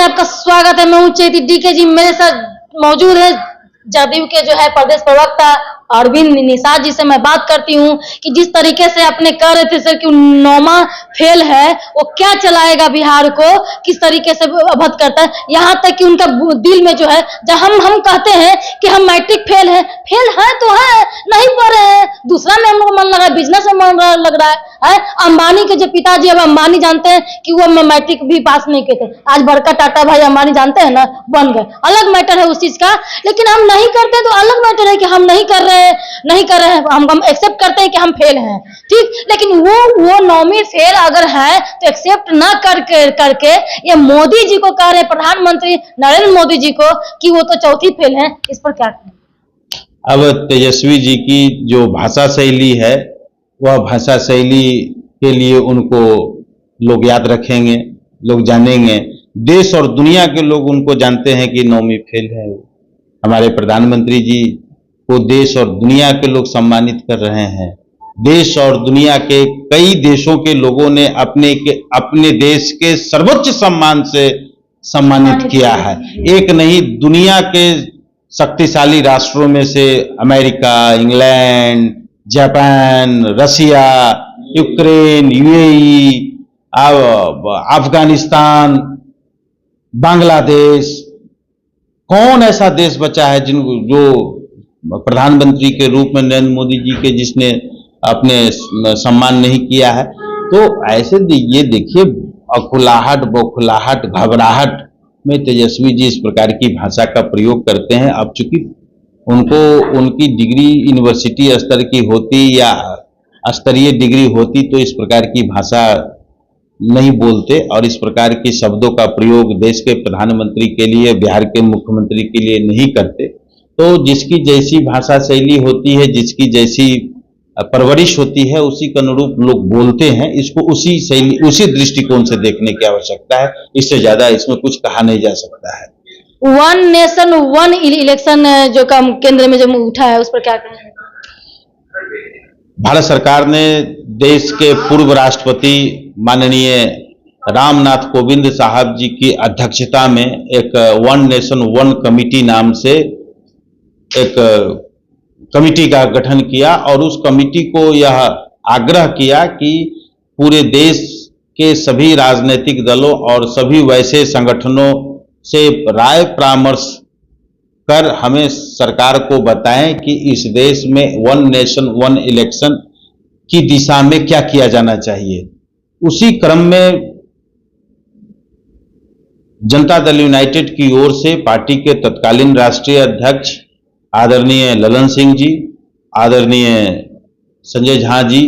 में आपका स्वागत है। मैं हूं चेती डीके जी। मेरे साथ मौजूद है जदयू के जो है प्रदेश प्रवक्ता अरविंद निषाद जी से मैं बात करती हूं कि जिस तरीके से आपने कह रहे थे सर कि 9वां फेल है, वो क्या चलाएगा बिहार को, किस तरीके से अवगत करता है। यहाँ तक कि उनका दिल में जो है, जब हम कहते हैं कि हम मैट्रिक फेल है तो है, नहीं पढ़ रहे हैं, दूसरा में हम लोग मन लगा है, बिजनेस में मन लग रहा है। अंबानी के जो पिताजी, अब अंबानी जानते हैं कि वो मैट्रिक भी पास नहीं किए थे, आज बड़का टाटा भाई अंबानी जानते हैं ना, बन गए। अलग मैटर है उस चीज का, लेकिन हम नहीं करते तो अलग मैटर है कि हम नहीं कर रहे हैं, हम एक्सेप्ट करते हैं कि हम फेल हैं, ठीक। लेकिन वो 9वीं फेल अगर है तो एक्सेप्ट ना करके ये मोदी जी को कह रहे हैं, प्रधानमंत्री नरेंद्र मोदी जी को, कि वो तो चौथी फेल है। इस पर क्या कहें? अब तेजस्वी जी की जो भाषा शैली है, वह भाषा शैली के लिए उनको लोग याद रखेंगे, लोग जानेंगे। देश और दुनिया के लोग उनको जानते हैं कि 9वीं फेल है। हमारे प्रधानमंत्री जी को देश और दुनिया के लोग सम्मानित कर रहे हैं। देश और दुनिया के कई देशों के लोगों ने अपने देश के सर्वोच्च सम्मान से सम्मानित किया है। एक नहीं, दुनिया के शक्तिशाली राष्ट्रों में से अमेरिका, इंग्लैंड, जापान, रसिया, यूक्रेन, यूएई, अफगानिस्तान, बांग्लादेश, कौन ऐसा देश बचा है जो प्रधानमंत्री के रूप में नरेंद्र मोदी जी के जिसने अपने सम्मान नहीं किया है। तो ऐसे ये देखिए, अकुलाहट, बौखलाहट, घबराहट में तेजस्वी जी इस प्रकार की भाषा का प्रयोग करते हैं। अब चूंकि उनकी डिग्री यूनिवर्सिटी स्तर की होती या स्तरीय डिग्री होती तो इस प्रकार की भाषा नहीं बोलते और इस प्रकार के शब्दों का प्रयोग देश के प्रधानमंत्री के लिए, बिहार के मुख्यमंत्री के लिए नहीं करते। तो जिसकी जैसी भाषा शैली होती है, जिसकी जैसी परवरिश होती है, उसी के अनुरूप लोग बोलते हैं। इसको उसी दृष्टिकोण से देखने की आवश्यकता है। इससे ज्यादा इसमें कुछ कहा नहीं जा सकता है। 1 नेशन 1 इलेक्शन जो काम केंद्र में जो उठा है, उस पर क्या कहें? भारत सरकार ने देश के पूर्व राष्ट्रपति माननीय रामनाथ कोविंद साहब जी की अध्यक्षता में एक 1 नेशन 1 कमिटी नाम से एक कमिटी का गठन किया और उस कमिटी को यह आग्रह किया कि पूरे देश के सभी राजनीतिक दलों और सभी वैसे संगठनों से राय परामर्श कर हमें सरकार को बताएं कि इस देश में 1 नेशन 1 इलेक्शन की दिशा में क्या किया जाना चाहिए। उसी क्रम में जनता दल यूनाइटेड की ओर से पार्टी के तत्कालीन राष्ट्रीय अध्यक्ष आदरणीय ललन सिंह जी, आदरणीय Sanjay Jha ji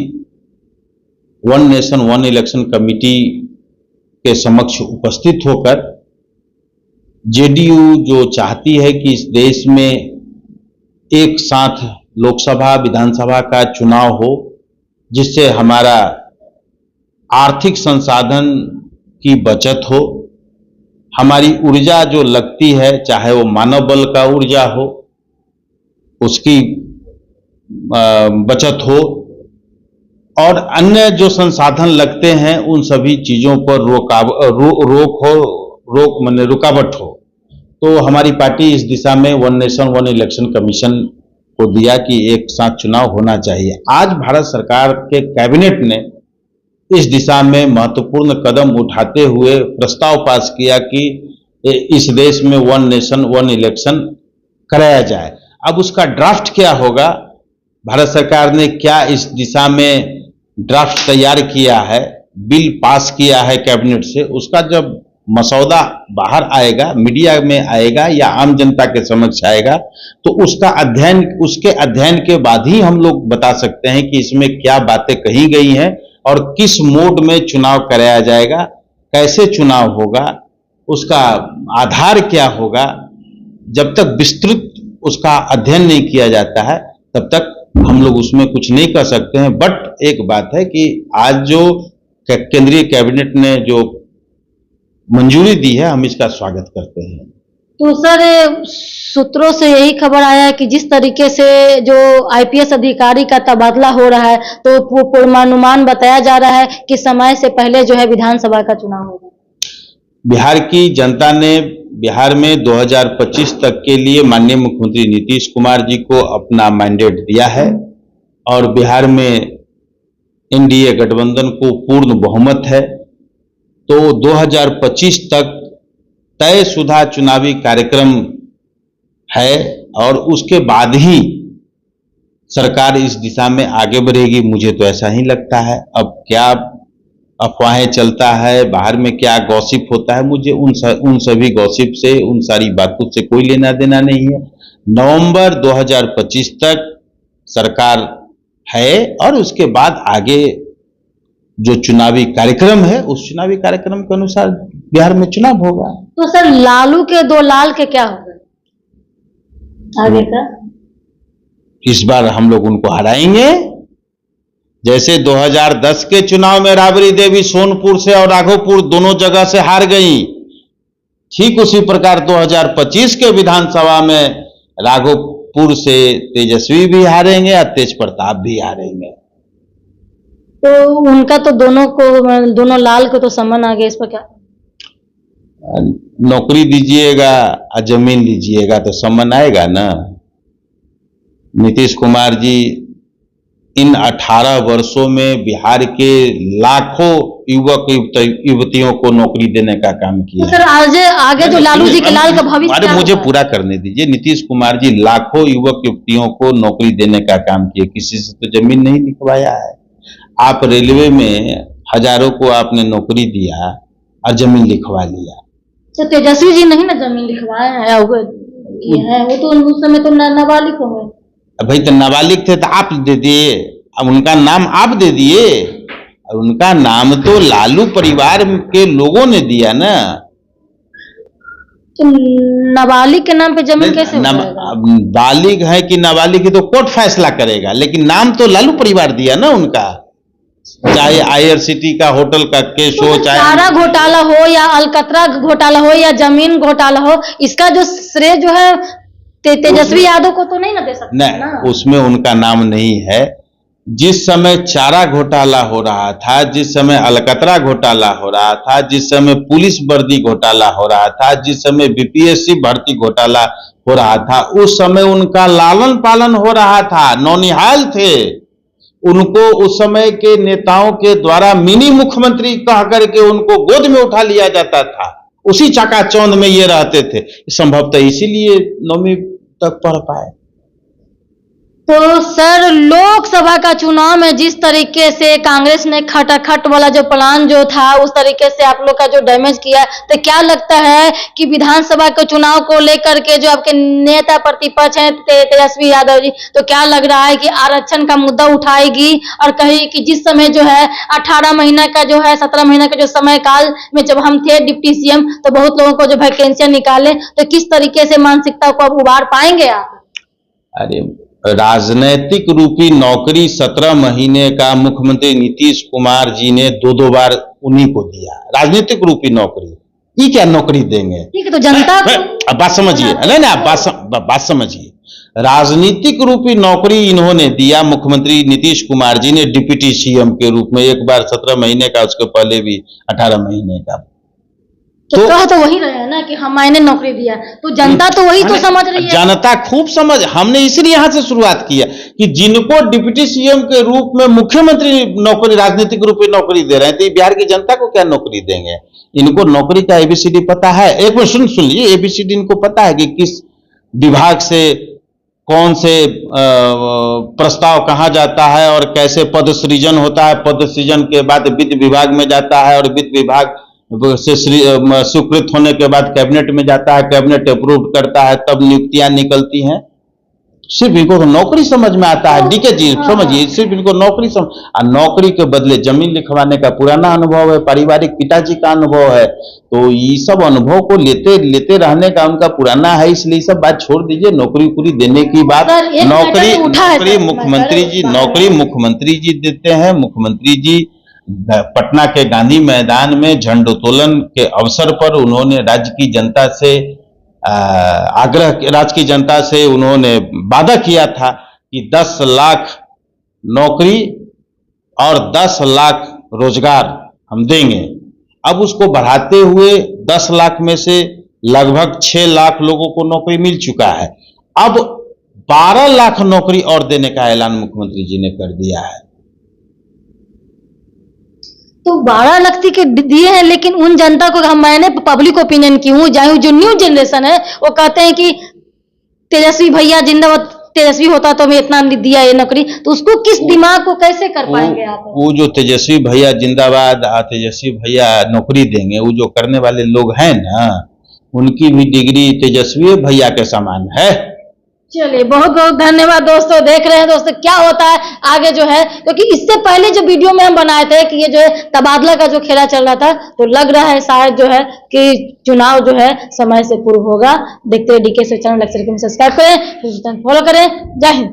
1 nation 1 election committee के समक्ष उपस्थित होकर जेडीयू जो चाहती है कि इस देश में एक साथ लोकसभा विधानसभा का चुनाव हो, जिससे हमारा आर्थिक संसाधन की बचत हो, हमारी ऊर्जा जो लगती है, चाहे वो मानव बल का ऊर्जा हो, उसकी बचत हो और अन्य जो संसाधन लगते हैं उन सभी चीजों पर रुकावट हो। तो हमारी पार्टी इस दिशा में 1 नेशन 1 इलेक्शन कमीशन को दिया कि एक साथ चुनाव होना चाहिए। आज भारत सरकार के कैबिनेट ने इस दिशा में महत्वपूर्ण कदम उठाते हुए प्रस्ताव पास किया कि इस देश में 1 नेशन 1 इलेक्शन कराया जाए। अब उसका ड्राफ्ट क्या होगा, भारत सरकार ने क्या इस दिशा में ड्राफ्ट तैयार किया है, बिल पास किया है कैबिनेट से, उसका जब मसौदा बाहर आएगा, मीडिया में आएगा या आम जनता के समक्ष आएगा, तो उसके अध्ययन के बाद ही हम लोग बता सकते हैं कि इसमें क्या बातें कही गई हैं और किस मोड में चुनाव कराया जाएगा, कैसे चुनाव होगा, उसका आधार क्या होगा। जब तक विस्तृत उसका अध्ययन नहीं किया जाता है तब तक हम लोग उसमें कुछ नहीं कर सकते हैं। बट एक बात है कि आज जो केंद्रीय कैबिनेट ने जो मंजूरी दी है, हम इसका स्वागत करते हैं। तो सर, सूत्रों से यही खबर आया है कि जिस तरीके से जो आईपीएस अधिकारी का तबादला हो रहा है, तो पूर्वानुमान बताया जा रहा है कि समय से पहले जो है विधानसभा का चुनाव होगा। बिहार की जनता ने बिहार में 2025 तक के लिए माननीय मुख्यमंत्री नीतीश कुमार जी को अपना मैंडेट दिया है और बिहार में एनडीए गठबंधन को पूर्ण बहुमत है। तो 2025 तक तयशुदा चुनावी कार्यक्रम है और उसके बाद ही सरकार इस दिशा में आगे बढ़ेगी, मुझे तो ऐसा ही लगता है। अब क्या अफवाहें चलता है, बाहर में क्या गॉसिप होता है, मुझे उन सभी गॉसिप से, उन सारी बातों से कोई लेना देना नहीं है। नवंबर 2025 तक सरकार है और उसके बाद आगे जो चुनावी कार्यक्रम है उस चुनावी कार्यक्रम के अनुसार बिहार में चुनाव होगा। तो सर लालू के दो लाल के क्या होगा आगे का? इस बार हम लोग उनको हराएंगे। जैसे 2010 के चुनाव में राबड़ी देवी सोनपुर से और राघोपुर दोनों जगह से हार गई, ठीक उसी प्रकार 2025 के विधानसभा में राघोपुर से तेजस्वी भी हारेंगे और तेज प्रताप भी हारेंगे। तो उनका तो दोनों लाल को तो समन आ गया, इस पर क्या? नौकरी दीजिएगा और जमीन लीजिएगा तो समन आएगा ना। नीतीश कुमार जी इन 18 वर्षों में बिहार के लाखों युवक युवतियों को नौकरी देने का काम किया। तो सर आगे जो लालू जी के लाल का भविष्य, अरे मुझे पूरा करने दीजिए। नीतीश कुमार जी लाखों युवक युवतियों को नौकरी देने का काम किए, किसी से तो जमीन नहीं लिखवाया है। आप रेलवे में हजारों को आपने नौकरी दिया और जमीन लिखवा लिया। तो तेजस्वी जी नहीं ना जमीन लिखवाए हैं, वो तो उस समय तो नाबालिग होंगे। भाई तो नाबालिग थे तो आप दे दिए, अब उनका नाम आप दे दिए और उनका नाम तो लालू परिवार के लोगों ने दिया ना। तो नाबालिग के नाम पे जमीन कैसे बालिग है कि नाबालिग है तो कोर्ट फैसला करेगा, लेकिन नाम तो लालू परिवार दिया ना उनका। चाहे आईआरसीटी का होटल का केस हो, चाहे सारा घोटाला हो या अलकतरा घोटाला हो या जमीन घोटाला हो, इसका जो श्रेय जो है तेजस्वी यादव को तो नहीं ना दे सकते नहीं ना? उसमें उनका नाम नहीं है। जिस समय चारा घोटाला हो रहा था, जिस समय अलकतरा घोटाला हो रहा था, जिस समय पुलिस वर्दी घोटाला हो रहा था, जिस समय बीपीएससी भर्ती घोटाला हो रहा था, उस समय उनका लालन पालन हो रहा था, नौनिहाल थे। उनको उस समय के नेताओं के द्वारा मिनी मुख्यमंत्री कह करके उनको गोद में उठा लिया जाता था। उसी चकाचौंध में ये रहते थे। संभवतः इसीलिए 9वीं तक पढ़ पाए। तो सर लोकसभा का चुनाव में जिस तरीके से कांग्रेस ने खटाखट वाला जो प्लान जो था उस तरीके से आप लोग का जो डैमेज किया, तो क्या लगता है कि विधानसभा के चुनाव को लेकर के जो आपके नेता प्रतिपक्ष हैं तेजस्वी यादव जी, तो क्या लग रहा है कि आरक्षण का मुद्दा उठाएगी और कहेगी कि जिस समय जो है 18 महीना का जो है 17 महीना का जो समय काल में जब हम थे डिप्टी सीएम तो बहुत लोगों को जो वैकेंसियां निकाले, तो किस तरीके से मानसिकता को अब उबार पाएंगे आप? अरे राजनैतिक रूपी नौकरी 17 महीने का मुख्यमंत्री नीतीश कुमार जी ने दो बार उन्हीं को दिया। राजनीतिक रूपी नौकरी, ये क्या नौकरी देंगे? ठीक है, तो जनता को बात समझिए, नहीं ना बात समझिए। राजनीतिक रूपी नौकरी इन्होंने दिया, मुख्यमंत्री नीतीश कुमार जी ने डिप्टी सीएम के रूप में, एक बार 17 महीने का, उसके पहले भी 18 महीने का। तो कह तो वही रहे ना कि हमने नौकरी दिया, तो जनता तो वही तो समझ रही है। जनता खूब समझ, हमने इसलिए यहां से शुरुआत किया कि जिनको डिप्टी सीएम के रूप में मुख्यमंत्री नौकरी, राजनीतिक रूप में नौकरी दे रहे हैं, तो बिहार की जनता को क्या नौकरी देंगे? इनको नौकरी का एबीसीडी पता है। एक बार सुन लीजिए, एबीसीडी इनको पता है कि किस विभाग से कौन से प्रस्ताव कहां जाता है और कैसे पद सृजन होता है। पद सृजन के बाद वित्त विभाग में जाता है और वित्त विभाग से स्वीकृत होने के बाद कैबिनेट में जाता है, कैबिनेट अप्रूव करता है, तब नियुक्तियां निकलती हैं। सिर्फ इनको तो नौकरी समझ में आता है। डीके जी समझिए, सिर्फ इनको नौकरी नौकरी के बदले जमीन लिखवाने का पुराना अनुभव है, पारिवारिक पिताजी का अनुभव है, तो ये सब अनुभव को लेते रहने का उनका पुराना है। इसलिए सब बात छोड़ दीजिए, नौकरी पूरी देने की बात। नौकरी मुख्यमंत्री जी देते हैं। मुख्यमंत्री जी पटना के गांधी मैदान में झंडोत्तोलन के अवसर पर उन्होंने राज्य की जनता से राज्य की जनता से उन्होंने वादा किया था कि 10 लाख नौकरी और 10 लाख रोजगार हम देंगे। अब उसको बढ़ाते हुए 10 लाख में से लगभग 6 लाख लोगों को नौकरी मिल चुका है। अब 12 लाख नौकरी और देने का ऐलान मुख्यमंत्री जी ने कर दिया है। तो 12 लाख के दिए हैं, लेकिन उन जनता को मैंने पब्लिक ओपिनियन की हूँ, जो न्यू जनरेशन है वो कहते हैं कि तेजस्वी भैया जिंदाबाद, तेजस्वी होता तो हमें इतना नहीं दिया ये नौकरी, तो उसको किस दिमाग को कैसे कर पाएंगे आप? वो जो तेजस्वी भैया जिंदाबाद, तेजस्वी भैया नौकरी देंगे, वो जो करने वाले लोग हैं ना, उनकी भी डिग्री तेजस्वी भैया के समान है। चलिए, बहुत बहुत धन्यवाद दोस्तों। देख रहे हैं दोस्तों क्या होता है आगे जो है, क्योंकि इससे पहले जो वीडियो में हम बनाए थे कि ये जो है तबादला का जो खेला चल रहा था, तो लग रहा है शायद जो है कि चुनाव जो है समय से पूर्व होगा। देखते हैं डीके से चैनल सब्सक्राइब करें, फॉलो करें। जय हिंद।